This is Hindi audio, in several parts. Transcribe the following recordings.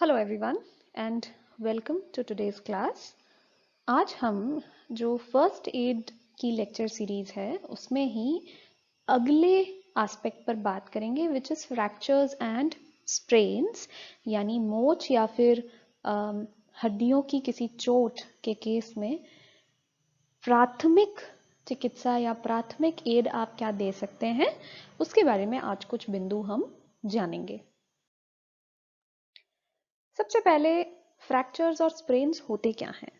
Hello everyone and welcome to today's class. आज हम जो फर्स्ट एड की लेक्चर सीरीज है उसमें ही अगले एस्पेक्ट पर बात करेंगे which is fractures and strains, यानी मोच या फिर हड्डियों की किसी चोट के केस में प्राथमिक चिकित्सा या प्राथमिक एड आप क्या दे सकते हैं, उसके बारे में आज कुछ बिंदु हम जानेंगे। सबसे पहले फ्रैक्चर्स और स्प्रेन्स होते क्या हैं।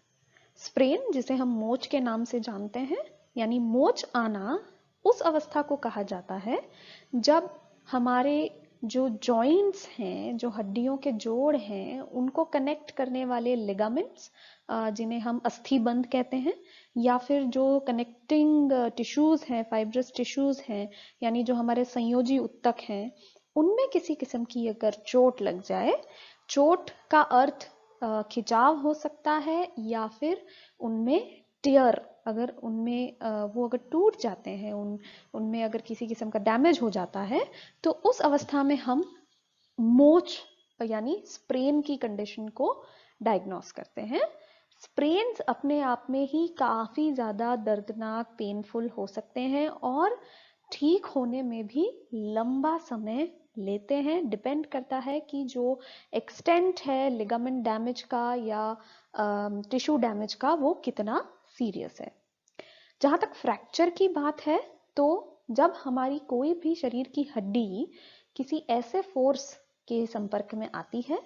स्प्रेन, जिसे हम मोच के नाम से जानते हैं, यानी मोच आना, उस अवस्था को कहा जाता है जब हमारे जो जॉइंट्स हैं, जो हड्डियों के जोड़ हैं, उनको कनेक्ट करने वाले लिगामेंट्स, जिन्हें हम अस्थिबंध कहते हैं, या फिर जो कनेक्टिंग टिश्यूज हैं, फाइब्रस टिश्यूज हैं, यानी जो हमारे संयोजी ऊतक हैं, उनमें किसी किस्म की अगर चोट लग जाए, चोट का अर्थ खिंचाव हो सकता है या फिर उनमें टियर, अगर उनमें वो अगर टूट जाते हैं, उनमें अगर किसी किस्म का डैमेज हो जाता है, तो उस अवस्था में हम मोच यानी स्प्रेन की कंडीशन को डायग्नोस करते हैं। स्प्रेन्स अपने आप में ही काफ़ी ज़्यादा दर्दनाक, पेनफुल हो सकते हैं और ठीक होने में भी लंबा समय लेते हैं। डिपेंड करता है कि जो एक्सटेंट है लिगामेंट डैमेज का या टिश्यू डैमेज का, वो कितना सीरियस है। जहाँ तक फ्रैक्चर की बात है, तो जब हमारी कोई भी शरीर की हड्डी किसी ऐसे फोर्स के संपर्क में आती है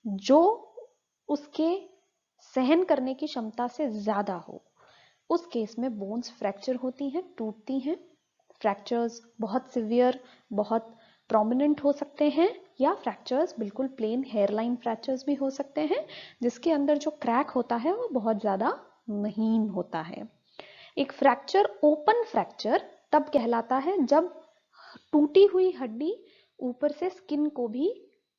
जो उसके सहन करने की क्षमता से ज़्यादा हो, उस केस में बोन्स फ्रैक्चर होती हैं, टूटती हैं। फ्रैक्चर्स बहुत सिवियर, बहुत प्रोमिनेंट हो सकते हैं, या फ्रैक्चर्स बिल्कुल प्लेन हेयरलाइन फ्रैक्चर्स भी हो सकते हैं, जिसके अंदर जो क्रैक होता है वो बहुत ज़्यादा महीन होता है। एक फ्रैक्चर ओपन फ्रैक्चर तब कहलाता है जब टूटी हुई हड्डी ऊपर से स्किन को भी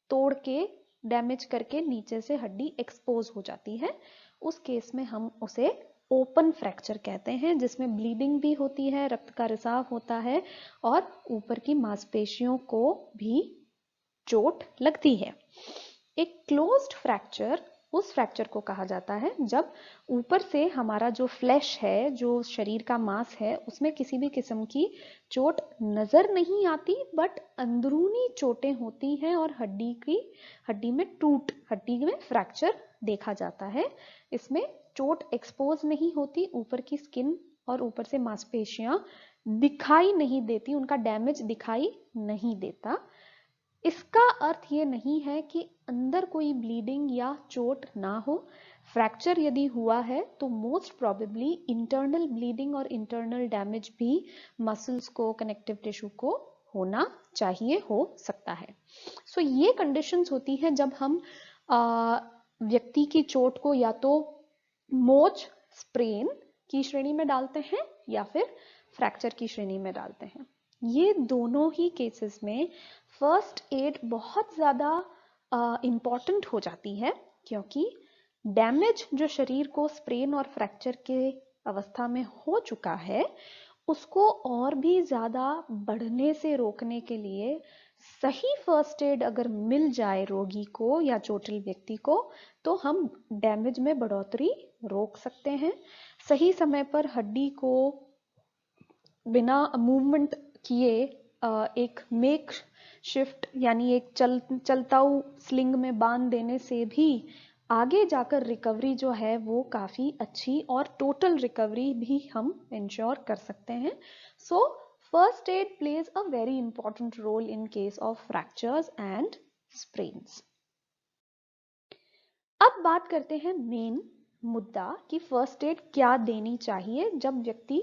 तोड़ के, डैमेज करके नीचे से हड्डी एक्सपोज हो जाती है। उस केस में हम उसे ओपन फ्रैक्चर कहते हैं, जिसमें ब्लीडिंग भी होती है, रक्त का रिसाव होता है और ऊपर की मांसपेशियों को भी चोट लगती है। एक क्लोज्ड फ्रैक्चर उस फ्रैक्चर को कहा जाता है जब ऊपर से हमारा जो फ्लैश है, जो शरीर का मांस है, उसमें किसी भी किस्म की चोट नजर नहीं आती, बट अंदरूनी चोटें होती हैं और हड्डी में फ्रैक्चर देखा जाता है। इसमें चोट एक्सपोज नहीं होती, ऊपर की स्किन और ऊपर से मांसपेशियां दिखाई नहीं देती, उनका डैमेज दिखाई नहीं देता। इसका अर्थ ये नहीं है कि अंदर कोई ब्लीडिंग या चोट ना हो। फ्रैक्चर यदि हुआ है तो मोस्ट प्रोबेबली इंटरनल ब्लीडिंग और इंटरनल डैमेज भी मसल्स को, कनेक्टिव टिश्यू को होना चाहिए, हो सकता है। सो ये कंडीशंस होती हैं जब हम व्यक्ति की चोट को या तो मोच, स्प्रेन की श्रेणी में डालते हैं या फिर फ्रैक्चर की श्रेणी में डालते हैं। ये दोनों ही केसेस में फर्स्ट एड बहुत ज़्यादा इम्पॉर्टेंट हो जाती है, क्योंकि डैमेज जो शरीर को स्प्रेन और फ्रैक्चर के अवस्था में हो चुका है, उसको और भी ज़्यादा बढ़ने से रोकने के लिए सही फर्स्ट एड अगर मिल जाए रोगी को या चोटिल व्यक्ति को, तो हम डैमेज में बढ़ोतरी रोक सकते हैं। सही समय पर हड्डी को बिना मूवमेंट किए एक मेक शिफ्ट यानी एक चलताऊ स्लिंग में बांध देने से भी आगे जाकर रिकवरी जो है वो काफ़ी अच्छी और टोटल रिकवरी भी हम इंश्योर कर सकते हैं। So first aid plays a very important role in case of fractures and sprains. अब बात करते हैं मेन मुद्दा कि फर्स्ट एड क्या देनी चाहिए जब व्यक्ति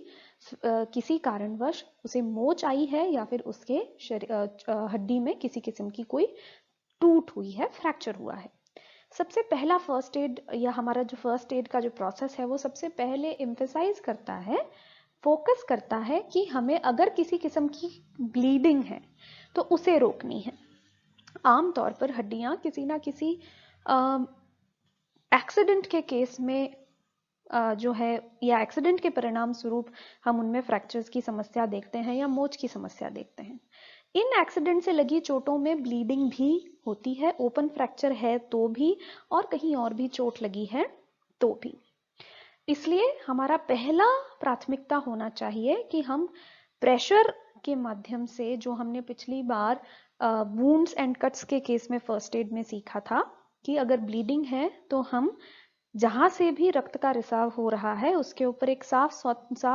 किसी कारणवश उसे मोच आई है या फिर उसके हड्डी में किसी किस्म की कोई टूट हुई है, फ्रैक्चर हुआ है। सबसे पहला फर्स्ट एड या हमारा जो फर्स्ट एड का जो प्रोसेस है वो सबसे पहले एम्फेसाइज करता है, फोकस करता है कि हमें अगर किसी किस्म की ब्लीडिंग है तो उसे रोकनी है। आमतौर पर हड्डियां किसी ना किसी एक्सीडेंट के केस में जो है, या एक्सीडेंट के परिणाम स्वरूप हम उनमें फ्रैक्चर्स की समस्या देखते हैं या मोच की समस्या देखते हैं। इन एक्सीडेंट से लगी चोटों में ब्लीडिंग भी होती है, ओपन फ्रैक्चर है तो भी और कहीं और भी चोट लगी है तो भी। इसलिए हमारा पहला प्राथमिकता होना चाहिए कि हम प्रेशर के माध्यम से, जो हमने पिछली बार वुंड्स एंड कट्स के केस में फर्स्ट एड में सीखा था कि अगर ब्लीडिंग है तो हम जहां से भी रक्त का रिसाव हो रहा है उसके ऊपर एक साफ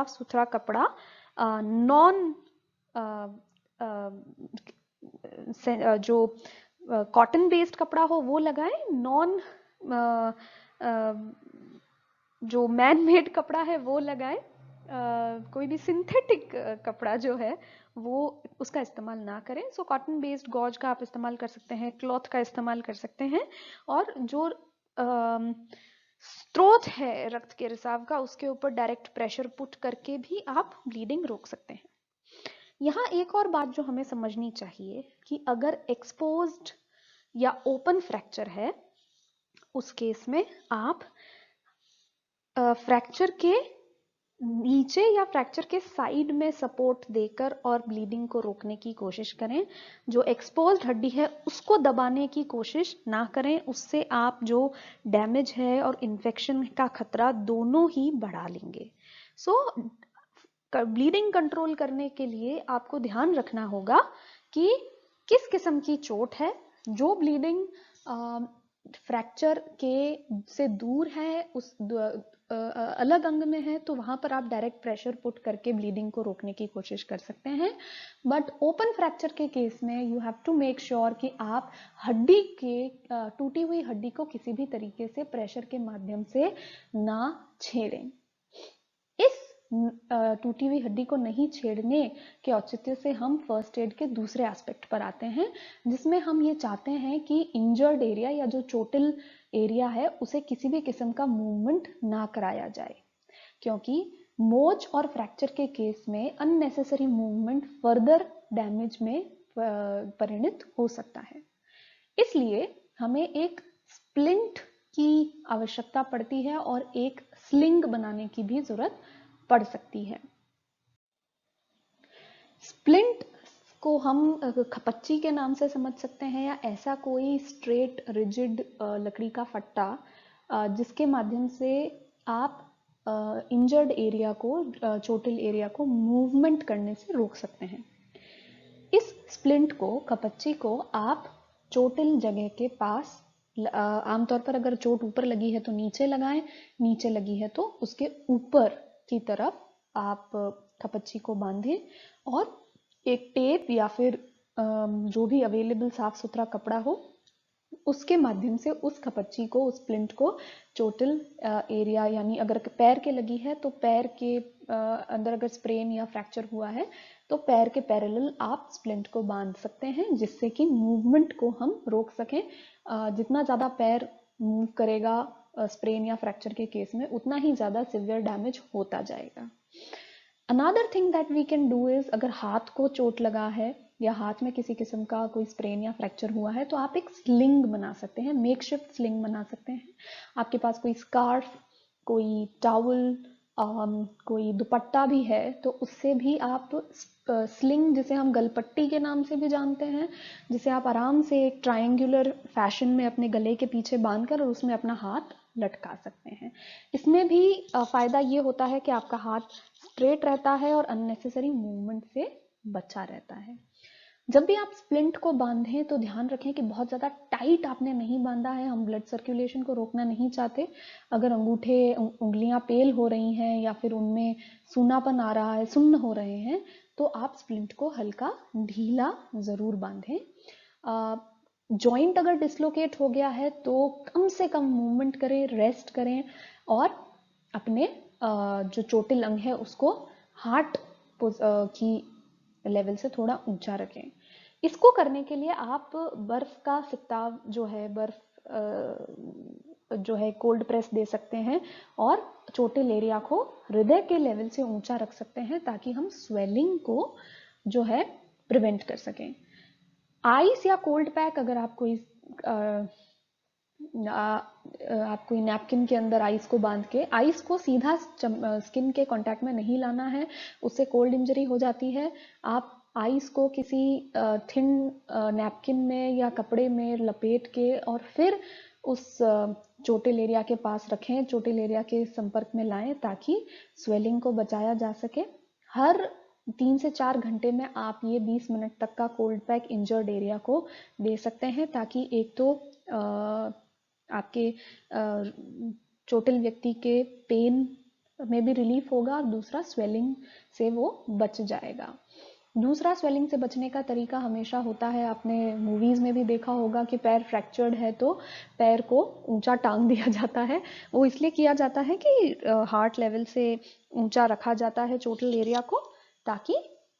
सुथरा कपड़ा, नॉन जो कॉटन बेस्ड कपड़ा हो वो लगाएं, नॉन जो मैन मेड कपड़ा है वो लगाएं, कोई भी सिंथेटिक कपड़ा जो है वो उसका इस्तेमाल ना करें। सो कॉटन बेस्ड गॉज का आप इस्तेमाल कर सकते हैं, क्लॉथ का इस्तेमाल कर सकते हैं, और जो स्रोत है रक्त के रिसाव का उसके ऊपर डायरेक्ट प्रेशर पुट करके भी आप ब्लीडिंग रोक सकते हैं। यहाँ एक और बात जो हमें समझनी चाहिए कि अगर एक्सपोज्ड या ओपन फ्रैक्चर है उस केस में आप फ्रैक्चर के नीचे या फ्रैक्चर के साइड में सपोर्ट देकर और ब्लीडिंग को रोकने की कोशिश करें। जो एक्सपोज्ड हड्डी है उसको दबाने की कोशिश ना करें, उससे आप जो डैमेज है और इन्फेक्शन का खतरा दोनों ही बढ़ा लेंगे। सो ब्लीडिंग कंट्रोल करने के लिए आपको ध्यान रखना होगा कि किस किस्म की चोट है। जो ब्लीडिंग फ्रैक्चर के से दूर है, उस अलग अंग में है, तो वहां पर आप डायरेक्ट प्रेशर पुट करके ब्लीडिंग को रोकने की कोशिश कर सकते हैं। बट ओपन फ्रैक्चर के केस में you have to make sure कि आप हड्डी के टूटी हुई हड्डी को किसी भी तरीके से प्रेशर के माध्यम से ना छेड़ें। इस टूटी हुई हड्डी को नहीं छेड़ने के औचित्य से हम फर्स्ट एड के दूसरे एस्पेक्ट पर आते हैं, जिसमें हम ये चाहते हैं कि इंजर्ड एरिया या जो चोटिल एरिया है उसे किसी भी किस्म का मूवमेंट ना कराया जाए, क्योंकि मोच और फ्रैक्चर के केस में अननेसेसरी मूवमेंट फर्दर डैमेज में परिणत हो सकता है। इसलिए हमें एक स्प्लिंट की आवश्यकता पड़ती है और एक स्लिंग बनाने की भी जरूरत पड़ सकती है। स्प्लिंट को हम खपच्ची के नाम से समझ सकते हैं, या ऐसा कोई स्ट्रेट रिजिड लकड़ी का फट्टा जिसके माध्यम से आप इंजर्ड एरिया को, चोटिल एरिया को मूवमेंट करने से रोक सकते हैं। इस स्प्लिंट को, खपच्ची को आप चोटिल जगह के पास, आमतौर पर अगर चोट ऊपर लगी है तो नीचे लगाएं, नीचे लगी है तो उसके ऊपर की तरफ आप खपच्ची को बांधें और एक टेप या फिर जो भी अवेलेबल साफ सुथरा कपड़ा हो उसके माध्यम से उस खपच्ची को, उस स्प्लिंट को चोटिल एरिया, यानी अगर पैर के लगी है तो पैर के अंदर अगर स्प्रेन या फ्रैक्चर हुआ है तो पैर के पैरेलल आप स्प्लिंट को बांध सकते हैं, जिससे कि मूवमेंट को हम रोक सकें। जितना ज़्यादा पैर मूव करेगा स्प्रेन या फ्रैक्चर के केस में, उतना ही ज़्यादा सिवियर डैमेज होता जाएगा। Another thing that we can do is, अगर हाथ को चोट लगा है या हाथ में किसी किस्म का कोई स्प्रेन या फ्रैक्चर हुआ है तो आप एक स्लिंग बना सकते हैं, मेकशिफ्ट स्लिंग बना सकते हैं। आपके पास कोई स्कार्फ, कोई टॉवल, कोई दुपट्टा भी है तो उससे भी आप स्लिंग, जिसे हम गलपट्टी के नाम से भी जानते हैं, जिसे आप आराम से एक ट्रायंगुलर फैशन में अपने गले के पीछे बांधकर और उसमें अपना हाथ लटका सकते हैं। इसमें भी फायदा ये होता है कि आपका हाथ स्ट्रेट रहता है और अननेसेसरी मूवमेंट से बचा रहता है। जब भी आप स्प्लिंट को बांधें तो ध्यान रखें कि बहुत ज़्यादा टाइट आपने नहीं बांधा है। हम ब्लड सर्कुलेशन को रोकना नहीं चाहते। अगर अंगूठे, उंगलियां पेल हो रही हैं या फिर उनमें सूनापन आ रहा है, सुन्न हो रहे हैं, तो आप स्प्लिंट को हल्का ढीला ज़रूर बांधें। जॉइंट अगर डिसलोकेट हो गया है तो कम से कम मूवमेंट करें, रेस्ट करें और अपने जो चोटिल अंग है उसको हार्ट की लेवल से थोड़ा ऊंचा रखें। इसको करने के लिए आप बर्फ का सिकताव जो है, बर्फ जो है कोल्ड प्रेस दे सकते हैं और चोटिल एरिया को हृदय के लेवल से ऊंचा रख सकते हैं ताकि हम स्वेलिंग को जो है प्रिवेंट कर सकें। आइस या कोल्ड पैक, अगर आप कोई नैपकिन के अंदर आइस को बांध के, आइस को सीधा स्किन के कांटेक्ट में नहीं लाना है, उससे कोल्ड इंजरी हो जाती है। आप आइस को किसी थिन नैपकिन में या कपड़े में लपेट के और फिर उस चोटिल एरिया के पास रखें, चोटिल एरिया के संपर्क में लाएं ताकि स्वेलिंग को बचाया जा सके। हर 3 से 4 घंटे में आप ये 20 मिनट तक का कोल्ड पैक इंजर्ड एरिया को दे सकते हैं, ताकि एक तो आपके चोटिल व्यक्ति के पेन में भी रिलीफ होगा और दूसरा स्वेलिंग से वो बच जाएगा। दूसरा स्वेलिंग से बचने का तरीका हमेशा होता है, आपने मूवीज में भी देखा होगा कि पैर फ्रैक्चर्ड है तो पैर को ऊंचा टांग दिया जाता है। वो इसलिए किया जाता है कि हार्ट लेवल से ऊंचा रखा जाता है चोटिल एरिया को, ताकि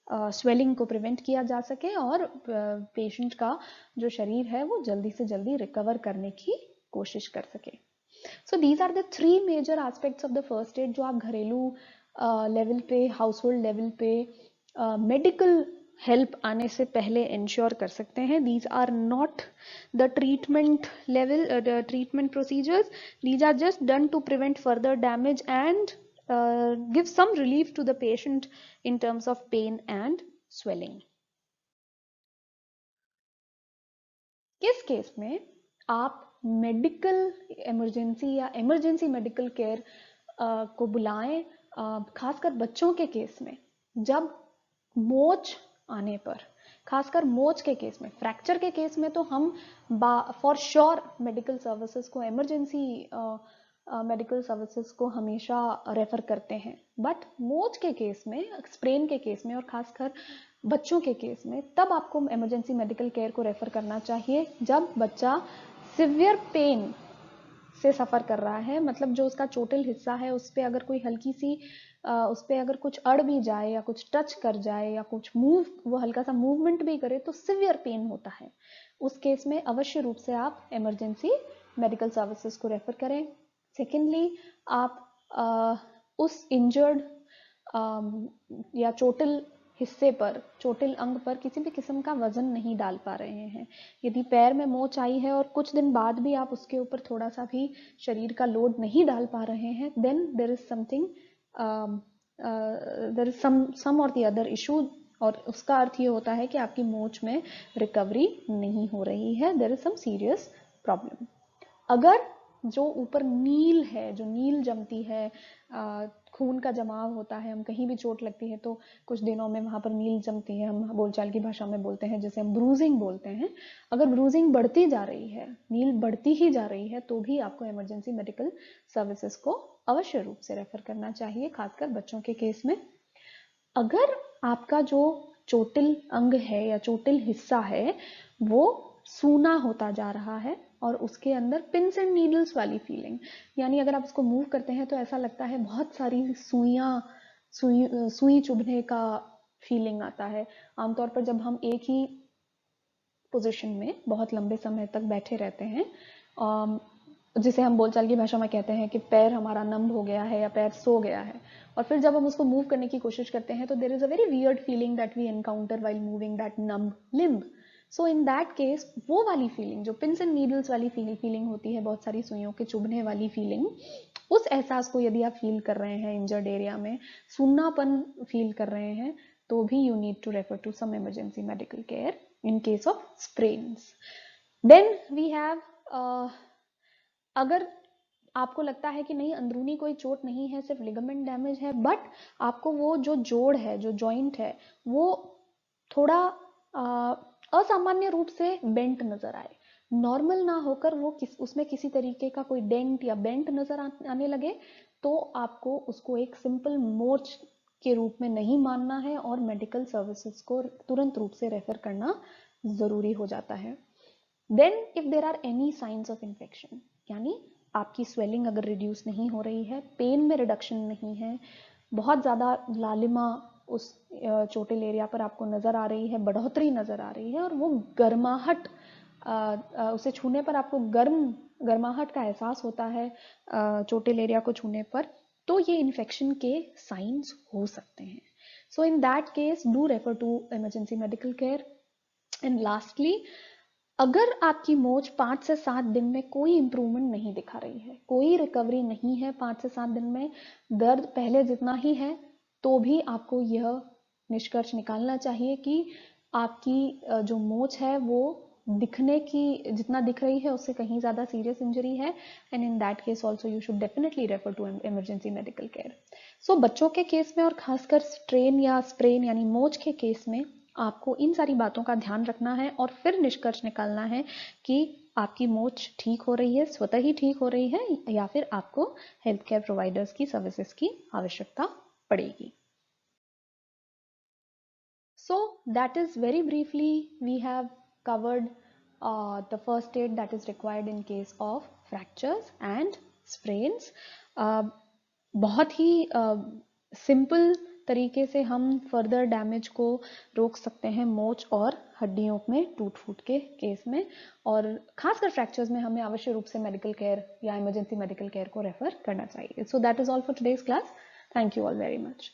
स्वेलिंग को प्रिवेंट किया जा सके और पेशेंट का जो शरीर है वो जल्दी से जल्दी रिकवर करने की कोशिश कर सके। So these are the 3 major aspects of the first aid जो आप घरेलू लेवल पे, हाउस होल्ड लेवल पे मेडिकल हेल्प आने से पहले इंश्योर कर सकते हैं। These are not the treatment level treatment procedures, these are just done to prevent further damage and give some relief to the patient in terms of pain and swelling. किस केस में आप मेडिकल इमरजेंसी या इमरजेंसी मेडिकल केयर को बुलाएं, खासकर बच्चों के केस में, जब मोच आने पर, खासकर मोच के केस में। फ्रैक्चर के केस में तो हम फॉर श्योर मेडिकल सर्विसेज को, इमरजेंसी मेडिकल सर्विसेज को हमेशा रेफर करते हैं, बट मोच के केस में, स्प्रेन के केस में और खासकर बच्चों के केस में तब आपको इमरजेंसी मेडिकल केयर को रेफर करना चाहिए जब बच्चा सिवियर पेन से सफ़र कर रहा है। मतलब जो उसका चोटिल हिस्सा है उस पर अगर कोई हल्की सी उस पर अगर कुछ अड़ भी जाए या कुछ टच कर जाए या कुछ वो हल्का सा मूवमेंट भी करे तो सिवियर पेन होता है। उस केस में अवश्य रूप से आप इमरजेंसी मेडिकल सर्विसेज को रेफर करें। सेकेंडली, आप उस इंजर्ड या चोटिल हिस्से पर, चोटिल अंग पर किसी भी किस्म का वजन नहीं डाल पा रहे हैं। यदि पैर में मोच आई है और कुछ दिन बाद भी आप उसके ऊपर थोड़ा सा भी शरीर का लोड नहीं डाल पा रहे हैं, then there is something, there is some और द अदर इशू, और उसका अर्थ ये होता है कि आपकी मोच में रिकवरी नहीं हो रही है, there is some serious problem. अगर जो ऊपर नील है, जो नील जमती है, खून का जमाव होता है, हम कहीं भी चोट लगती है तो कुछ दिनों में वहाँ पर नील जमती है, हम बोलचाल की भाषा में बोलते हैं जैसे हम ब्रूजिंग बोलते हैं। अगर ब्रूजिंग बढ़ती जा रही है, नील बढ़ती ही जा रही है, तो भी आपको इमरजेंसी मेडिकल सर्विसेज को अवश्य रूप से रेफर करना चाहिए, खासकर बच्चों के केस में। अगर आपका जो चोटिल अंग है या चोटिल हिस्सा है वो सूना होता जा रहा है और उसके अंदर पिंस एंड नीडल्स वाली फीलिंग, यानी अगर आप उसको मूव करते हैं तो ऐसा लगता है बहुत सारी सुई चुभने का फीलिंग आता है। आमतौर पर जब हम एक ही पोजीशन में बहुत लंबे समय तक बैठे रहते हैं, जिसे हम बोलचाल की भाषा में कहते हैं कि पैर हमारा नंब हो गया है या पैर सो गया है, और फिर जब हम उसको मूव करने की कोशिश करते हैं तो there is a very weird feeling that we encounter while moving that numb limb. So in that case वो वाली फीलिंग जो पिंस एंड नीडल्स वाली फीलिंग होती है, बहुत सारी सुइयों के चुभने वाली फीलिंग, उस एहसास को यदि आप फील कर रहे हैं, इंजर्ड एरिया में सूनापन फील कर रहे हैं, तो भी you need to refer to some emergency medical care in case of sprains. Then we have, अगर आपको लगता है कि नहीं अंदरूनी कोई चोट नहीं है, सिर्फ लिगामेंट डैमेज है, बट आपको वो जो जोड़ है, जो जॉइंट है, वो थोड़ा असामान्य रूप से बेंट नजर आए, नॉर्मल ना होकर वो उसमें किसी तरीके का कोई डेंट या बेंट नजर आने लगे, तो आपको उसको एक सिंपल मोच के रूप में नहीं मानना है और मेडिकल सर्विसेज को तुरंत रूप से रेफर करना जरूरी हो जाता है। Then if there are any signs of infection, यानी आपकी स्वेलिंग अगर रिड्यूस नहीं हो रही है, पेन में रिडक्शन नहीं है, बहुत ज़्यादा लालिमा उस चोटिल एरिया पर आपको नज़र आ रही है, बढ़ोतरी नज़र आ रही है, और वो गर्माहट, उसे छूने पर आपको गर्माहट का एहसास होता है चोटिल एरिया को छूने पर, तो ये इन्फेक्शन के साइंस हो सकते हैं। So in that case do refer to emergency medical care. And lastly, अगर आपकी मोच 5 से 7 दिन में कोई इंप्रूवमेंट नहीं दिखा रही है, कोई रिकवरी नहीं है, 5 से 7 दिन में दर्द पहले जितना ही है, तो भी आपको यह निष्कर्ष निकालना चाहिए कि आपकी जो मोच है वो दिखने की जितना दिख रही है उससे कहीं ज़्यादा सीरियस इंजरी है, and in that case also you should definitely refer to emergency medical care. So बच्चों के केस में और खासकर स्ट्रेन या स्प्रेन यानी मोच के केस में आपको इन सारी बातों का ध्यान रखना है और फिर निष्कर्ष निकालना है कि आपकी मोच ठीक हो रही है, स्वतः ही ठीक हो रही है, या फिर आपको हेल्थ केयर प्रोवाइडर्स की सर्विसेज की आवश्यकता पड़ेगी। So that is very briefly we have covered the first aid that is required in case of fractures and sprains. बहुत ही सिंपल तरीके से हम फर्दर डैमेज को रोक सकते हैं मोच और हड्डियों में टूट फूट के केस में, और खासकर फ्रैक्चर्स में हमें अवश्य रूप से मेडिकल केयर या इमरजेंसी मेडिकल केयर को रेफर करना चाहिए। So that is all for today's class. Thank you all very much.